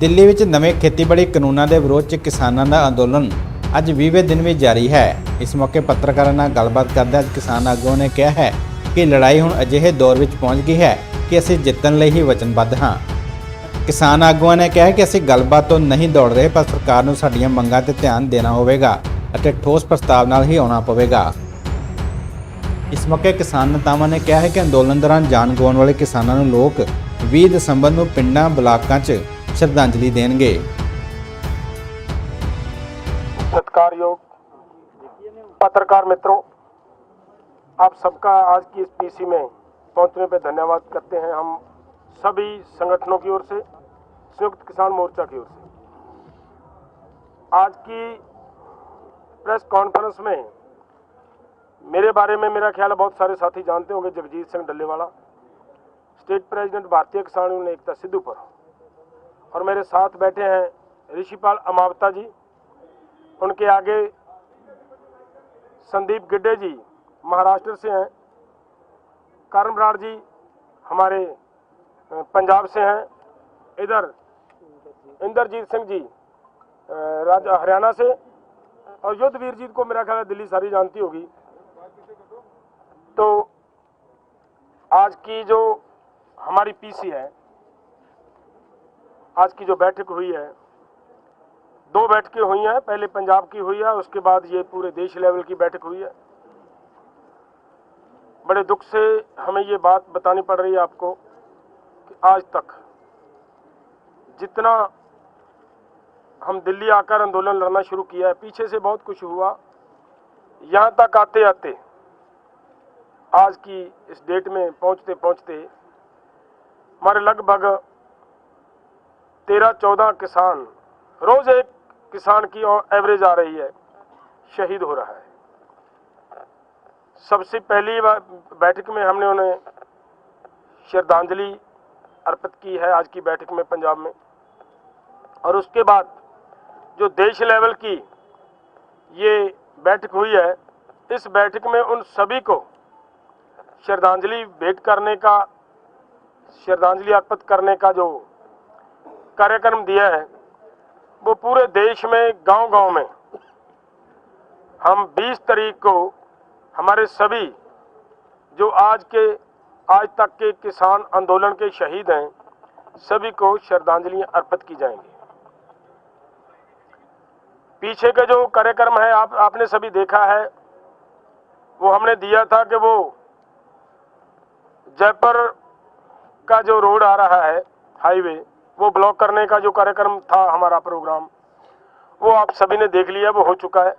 ਦਿੱਲੀ ਵਿੱਚ ਨਵੇਂ ਖੇਤੀਬਾੜੀ ਕਾਨੂੰਨਾਂ ਦੇ ਵਿਰੋਧ 'ਚ ਕਿਸਾਨਾਂ ਦਾ ਅੰਦੋਲਨ ਅੱਜ 20ਵੇਂ ਦਿਨ ਵੀ ਜਾਰੀ ਹੈ। ਇਸ ਮੌਕੇ ਪੱਤਰਕਾਰਾਂ ਨਾਲ ਗੱਲਬਾਤ ਕਰਦਿਆਂ ਕਿਸਾਨ ਆਗੂਆਂ ਨੇ ਕਿਹਾ ਹੈ ਕਿ ਲੜਾਈ ਹੁਣ ਅਜਿਹੇ ਦੌਰ ਵਿੱਚ ਪਹੁੰਚ ਗਈ ਹੈ ਕਿ ਅਸੀਂ ਜਿੱਤਣ ਲਈ ਹੀ ਵਚਨਬੱਧ ਹਾਂ। ਕਿਸਾਨ ਆਗੂਆਂ ਨੇ ਕਿਹਾ ਕਿ ਅਸੀਂ ਗੱਲਬਾਤ ਤੋਂ ਨਹੀਂ ਦੌੜ ਰਹੇ, ਪਰ ਸਰਕਾਰ ਨੂੰ ਸਾਡੀਆਂ ਮੰਗਾਂ 'ਤੇ ਧਿਆਨ ਦੇਣਾ ਹੋਵੇਗਾ ਅਤੇ ਠੋਸ ਪ੍ਰਸਤਾਵ ਨਾਲ ਹੀ ਆਉਣਾ ਪਵੇਗਾ। ਇਸ ਮੌਕੇ ਕਿਸਾਨ ਨੇਤਾਵਾਂ ਨੇ ਕਿਹਾ ਹੈ ਕਿ ਅੰਦੋਲਨ ਦੌਰਾਨ ਜਾਨ ਗਵਾਉਣ ਵਾਲੇ ਕਿਸਾਨਾਂ ਨੂੰ ਲੋਕ 20 ਦਸੰਬਰ ਨੂੰ ਪਿੰਡਾਂ ਬਲਾਕਾਂ 'ਚ श्रद्धांजलि देंगे। सत्कारयोग पत्रकार मित्रों, आप सबका आज की इस पीसी में पहुंचने पर धन्यवाद करते हैं हम सभी संगठनों की ओर से, संयुक्त किसान मोर्चा की ओर से। आज की प्रेस कॉन्फ्रेंस में मेरे बारे में मेरा ख्याल है बहुत सारे साथी जानते होंगे, जगजीत सिंह डल्लेवाला, स्टेट प्रेसिडेंट भारतीय किसान यूनियन एकता सिद्धूपुर, और मेरे साथ बैठे हैं ऋषिपाल अमावता जी, उनके आगे संदीप गिड्डे जी महाराष्ट्र से हैं, करण बराड़ जी हमारे पंजाब से हैं, इधर इंद्रजीत सिंह जी हरियाणा से, और युद्धवीर जी को मेरा ख्याल है दिल्ली सारी जानती होगी। तो आज की जो हमारी पीसी है, आज की जो बैठक हुई है, 2 बैठकें हुई हैं, पहले पंजाब की हुई है, उसके बाद ये पूरे देश लेवल की बैठक हुई है। बड़े दुख से हमें ये बात बतानी पड़ रही है आपको कि आज तक जितना हम दिल्ली आकर आंदोलन लड़ना शुरू किया है, पीछे से बहुत कुछ हुआ, यहाँ तक आते आते आज की इस डेट में पहुँचते पहुँचते हमारे लगभग 13-14 किसान, रोज एक किसान की एवरेज आ रही है, शहीद हो रहा है। सबसे पहली बैठक में हमने उन्हें श्रद्धांजलि अर्पित की है आज की बैठक में पंजाब में, और उसके बाद जो देश लेवल की ये बैठक हुई है, इस बैठक में उन सभी को श्रद्धांजलि भेंट करने का, श्रद्धांजलि अर्पित करने का जो कार्यक्रम दिया है, वो पूरे देश में गांव-गांव में हम 20 तारीख को हमारे सभी जो आज तक के किसान आंदोलन के शहीद हैं, सभी को श्रद्धांजलि अर्पित की जाएंगी। पीछे का जो कार्यक्रम है आपने सभी देखा है, वो हमने दिया था कि वो जयपुर का जो रोड आ रहा है हाईवे, वो ब्लॉक करने का जो कार्यक्रम था हमारा प्रोग्राम, वो आप सभी ने देख लिया, वो हो चुका है।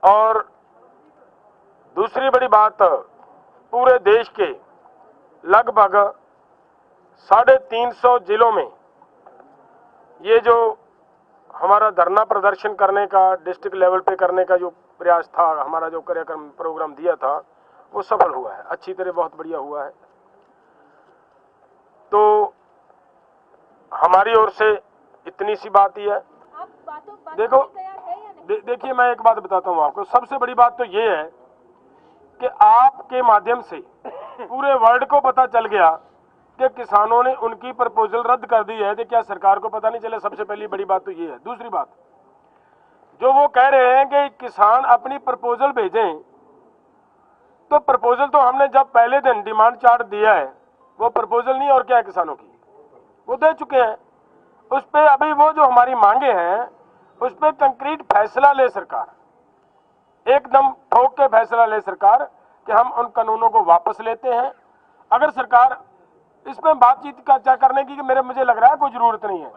और दूसरी बड़ी बात, पूरे देश के लगभग 350 जिलों में ये जो हमारा धरना प्रदर्शन करने का, डिस्ट्रिक्ट लेवल पे करने का जो प्रयास था, हमारा जो कार्यक्रम प्रोग्राम दिया था, वो सफल हुआ है, अच्छी तरह बहुत बढ़िया हुआ है। तो हमारी ओर से इतनी सी बात ही है। देखो देखिए, मैं एक बात बताता हूँ आपको, सबसे बड़ी बात तो ये है कि आपके माध्यम से पूरे वर्ल्ड को पता चल गया कि किसानों ने उनकी प्रपोजल रद्द कर दी है, तो क्या सरकार को पता नहीं चले? सबसे पहली बड़ी बात तो ये है। दूसरी बात, जो वो कह रहे हैं कि किसान अपनी प्रपोजल भेजें, तो प्रपोजल तो हमने जब पहले दिन डिमांड चार्ट दिया है, वो प्रपोजल नहीं और क्या है, किसानों की वो दे चुके हैं। उस पे अभी वो जो हमारी मांगे हैं, उस पे कंक्रीट फैसला ले सरकार, एकदम ठोक के फैसला ले सरकार कि हम उन कानूनों को वापस लेते हैं। अगर सरकार इसमें बातचीत का क्या करने की, मुझे लग रहा है कोई जरूरत नहीं है।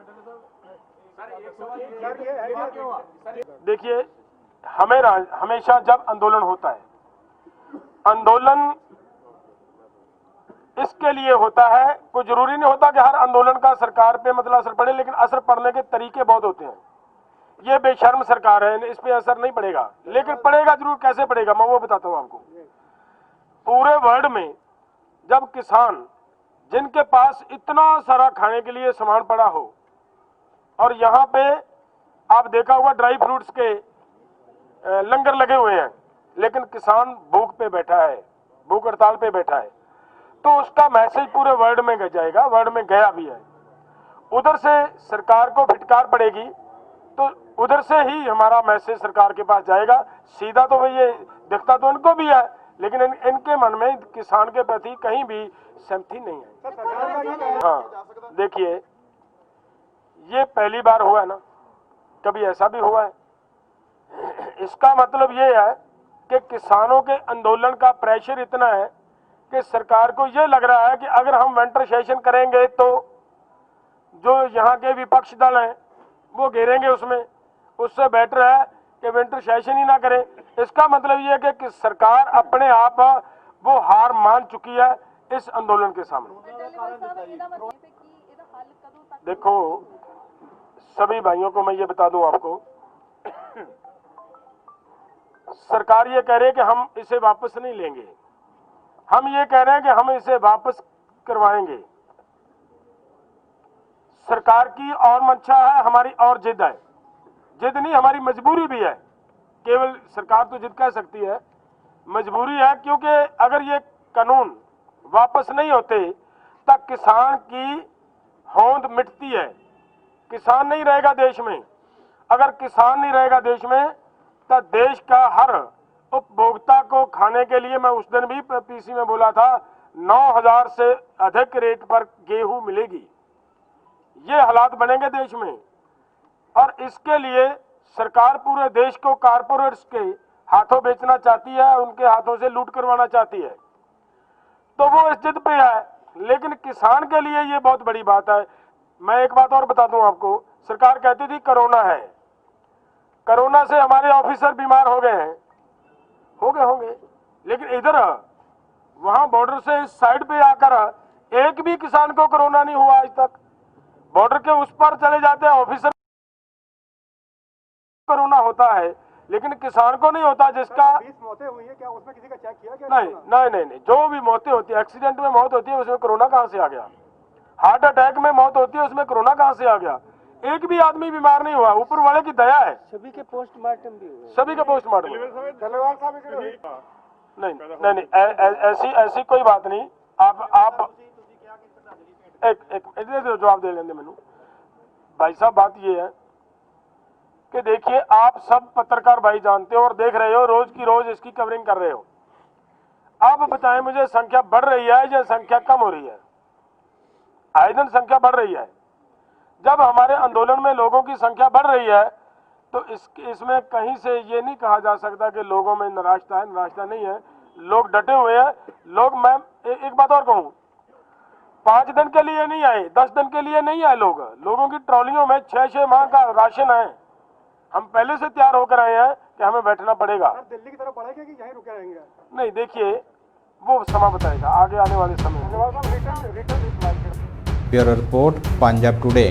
देखिए, हमेशा जब आंदोलन होता है, आंदोलन इसके लिए होता है, कोई जरूरी नहीं होता कि हर आंदोलन का सरकार पे मतलब असर पड़े, लेकिन असर पड़ने के तरीके बहुत होते हैं। ये बेशर्म सरकार है, इस पे असर नहीं पड़ेगा, लेकिन पड़ेगा जरूर। कैसे पड़ेगा, मैं वो बताता हूँ आपको। पूरे वर्ल्ड में जब किसान, जिनके पास इतना सारा खाने के लिए सामान पड़ा हो, और यहाँ पे आप देखा होगा ड्राई फ्रूट्स के लंगर लगे हुए हैं, लेकिन किसान भूख पे बैठा है, भूख हड़ताल पे बैठा है, तो उसका मैसेज पूरे वर्ल्ड में जाएगा, वर्ल्ड में गया भी है। उधर से सरकार को फिटकार पड़ेगी तो उधर से ही हमारा मैसेज सरकार के पास जाएगा। सीधा तो भाई ये दिखता तो इनको भी है, लेकिन इनके मन में किसान के प्रति कहीं भी सहमति नहीं है। हाँ, देखिए ये पहली बार हुआ है ना, कभी ऐसा भी हुआ है? इसका मतलब ये है कि किसानों के आंदोलन का प्रेशर इतना है कि सरकार को ये लग रहा है कि अगर हम विंटर सेशन करेंगे तो जो यहाँ के विपक्ष दल हैं वो घेरेंगे उसमें, उससे बेटर है कि विंटर सेशन ही ना करें। इसका मतलब ये है कि सरकार अपने आप वो हार मान चुकी है इस आंदोलन के सामने। देखो सभी भाइयों को मैं ये बता दूं आपको, सरकार ये कह रही है कि हम इसे वापस नहीं लेंगे, हम ये कह रहे हैं कि हम इसे वापस करवाएंगे। सरकार की और मंशा है, हमारी और जिद है। जिद नहीं, हमारी मजबूरी भी है। केवल सरकार तो जिद कह सकती है, मजबूरी है, क्योंकि अगर ये कानून वापस नहीं होते तब किसान की होंद मिटती है। किसान नहीं रहेगा देश में। अगर किसान नहीं रहेगा देश में तो देश का हर उपभोक्ता को खाने के लिए, मैं उस दिन भी पीसी में बोला था, 9,000 से अधिक रेट पर गेहूं मिलेगी। ये हालात बनेंगे देश में, और इसके लिए सरकार पूरे देश को कारपोरेट्स के हाथों बेचना चाहती है, उनके हाथों से लूट करवाना चाहती है। तो वो इस जिद पे है, लेकिन किसान के लिए ये बहुत बड़ी बात है। मैं एक बात और बता दूं आपको, सरकार कहती थी कोरोना है, कोरोना से हमारे ऑफिसर बीमार हो गए हैं, होंगे, लेकिन इधर वहां बॉर्डर से इस साइड पे आकर एक भी किसान को कोरोना नहीं हुआ आज तक। बॉर्डर के उस पर चले जाते हैं ऑफिसर, कोरोना होता है, लेकिन किसान को नहीं होता। जिसका 20 मौतें हुई है, क्या उसमें किसी का चेक किया क्या? नहीं, जो भी मौतें होती है, एक्सीडेंट में मौत होती है, उसमें कोरोना कहां से आ गया? हार्ट अटैक में मौत होती है, उसमें कोरोना कहां से आ गया? एक भी आदमी बीमार नहीं हुआ, ऊपर वाले की दया है। सभी के पोस्टमार्टम भी हुए, सभी का पोस्टमार्टम नहीं, ऐसी कोई बात नहीं। आप एक जवाब दे लेंगे मैनू भाई साहब। बात ये है कि देखिए, आप सब पत्रकार भाई जानते हो और देख रहे हो, रोज की रोज इसकी कवरिंग कर रहे हो। आप बताएं मुझे, संख्या बढ़ रही है या संख्या कम हो रही है? आए दिन संख्या बढ़ रही है। जब हमारे आंदोलन में लोगों की संख्या बढ़ रही है तो इसमें कहीं से ये नहीं कहा जा सकता कि लोगों में निराशा है। निराशा नहीं है, लोग डटे हुए हैं। लोग, मैं एक बात और कहूं, 5 दिन के लिए नहीं आए, 10 दिन के लिए नहीं आए लोगों की ट्रॉलियों में 6-6 माह का राशन है। हम पहले से तैयार होकर आए हैं कि हमें बैठना पड़ेगा। दिल्ली की तरफ बढ़ेगा कि यहीं रुके रहेंगे? नहीं, देखिए वो समय बताएगा आगे आने वाले समय में। Bureau report, Punjab today.